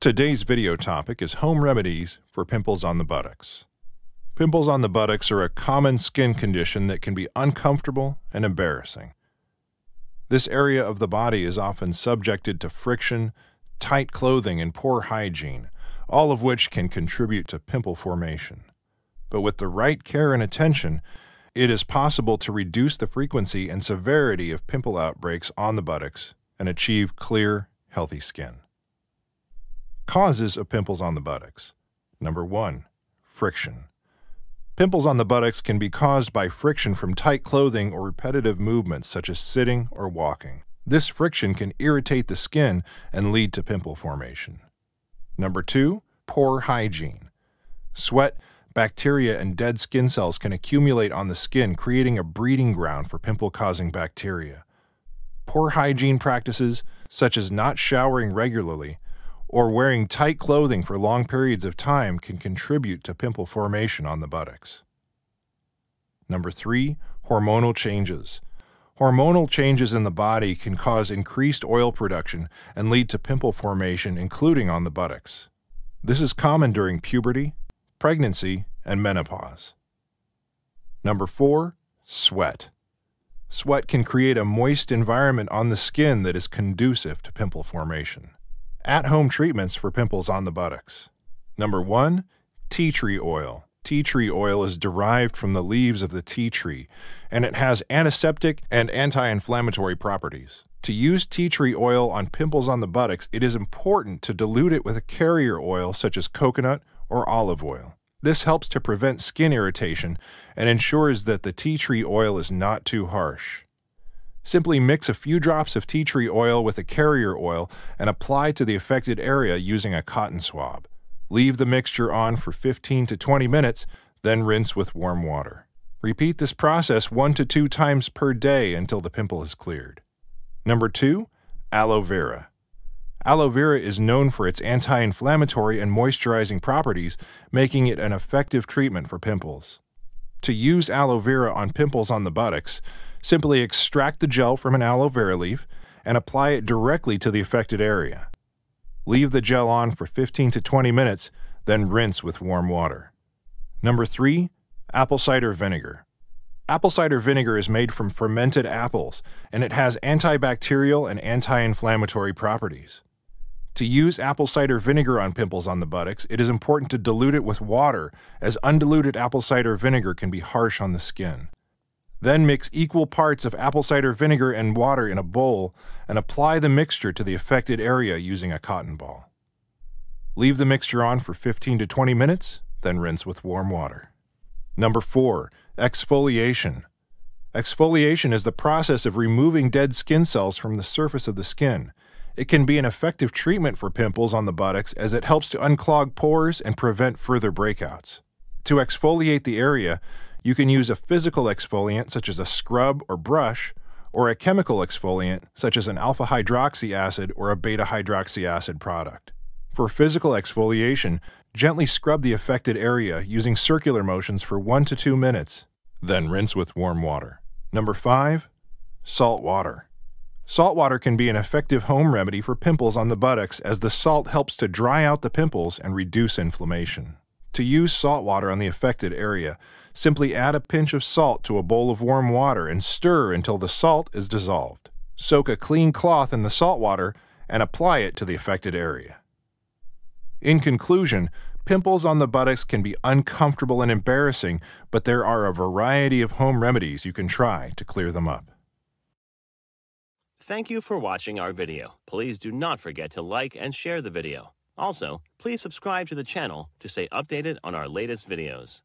Today's video topic is home remedies for pimples on the buttocks. Pimples on the buttocks are a common skin condition that can be uncomfortable and embarrassing. This area of the body is often subjected to friction, tight clothing, and poor hygiene, all of which can contribute to pimple formation. But with the right care and attention, it is possible to reduce the frequency and severity of pimple outbreaks on the buttocks and achieve clear, healthy skin. Causes of pimples on the buttocks. Number 1. Friction. Pimples on the buttocks can be caused by friction from tight clothing or repetitive movements such as sitting or walking. This friction can irritate the skin and lead to pimple formation. Number 2. Poor hygiene. Sweat, bacteria, and dead skin cells can accumulate on the skin, creating a breeding ground for pimple-causing bacteria. Poor hygiene practices, such as not showering regularly or wearing tight clothing for long periods of time, can contribute to pimple formation on the buttocks. Number 3. Hormonal changes. Hormonal changes in the body can cause increased oil production and lead to pimple formation, including on the buttocks. This is common during puberty, pregnancy, and menopause. Number 4. Sweat. Sweat can create a moist environment on the skin that is conducive to pimple formation. At-home treatments for pimples on the buttocks. Number 1. Tea tree oil. Tea tree oil is derived from the leaves of the tea tree, and it has antiseptic and anti-inflammatory properties. To use tea tree oil on pimples on the buttocks, it is important to dilute it with a carrier oil such as coconut or olive oil. This helps to prevent skin irritation and ensures that the tea tree oil is not too harsh. Simply mix a few drops of tea tree oil with a carrier oil and apply to the affected area using a cotton swab. Leave the mixture on for 15 to 20 minutes, then rinse with warm water. Repeat this process 1 to 2 times per day until the pimple is cleared. Number 2. Aloe vera. Aloe vera is known for its anti-inflammatory and moisturizing properties, making it an effective treatment for pimples. To use aloe vera on pimples on the buttocks, simply extract the gel from an aloe vera leaf and apply it directly to the affected area. Leave the gel on for 15 to 20 minutes, then rinse with warm water. Number 3. Apple cider vinegar. Apple cider vinegar is made from fermented apples, and it has antibacterial and anti-inflammatory properties. To use apple cider vinegar on pimples on the buttocks, it is important to dilute it with water, as undiluted apple cider vinegar can be harsh on the skin. Then mix equal parts of apple cider vinegar and water in a bowl and apply the mixture to the affected area using a cotton ball. Leave the mixture on for 15 to 20 minutes, then rinse with warm water. Number 4. Exfoliation. Exfoliation is the process of removing dead skin cells from the surface of the skin. It can be an effective treatment for pimples on the buttocks as it helps to unclog pores and prevent further breakouts. To exfoliate the area, you can use a physical exfoliant such as a scrub or brush, or a chemical exfoliant such as an alpha-hydroxy acid or a beta-hydroxy acid product. For physical exfoliation, gently scrub the affected area using circular motions for 1 to 2 minutes, then rinse with warm water. Number 5. Salt water. Salt water can be an effective home remedy for pimples on the buttocks as the salt helps to dry out the pimples and reduce inflammation. To use salt water on the affected area, simply add a pinch of salt to a bowl of warm water and stir until the salt is dissolved. Soak a clean cloth in the salt water and apply it to the affected area. In conclusion, pimples on the buttocks can be uncomfortable and embarrassing, but there are a variety of home remedies you can try to clear them up. Thank you for watching our video. Please do not forget to like and share the video. Also, please subscribe to the channel to stay updated on our latest videos.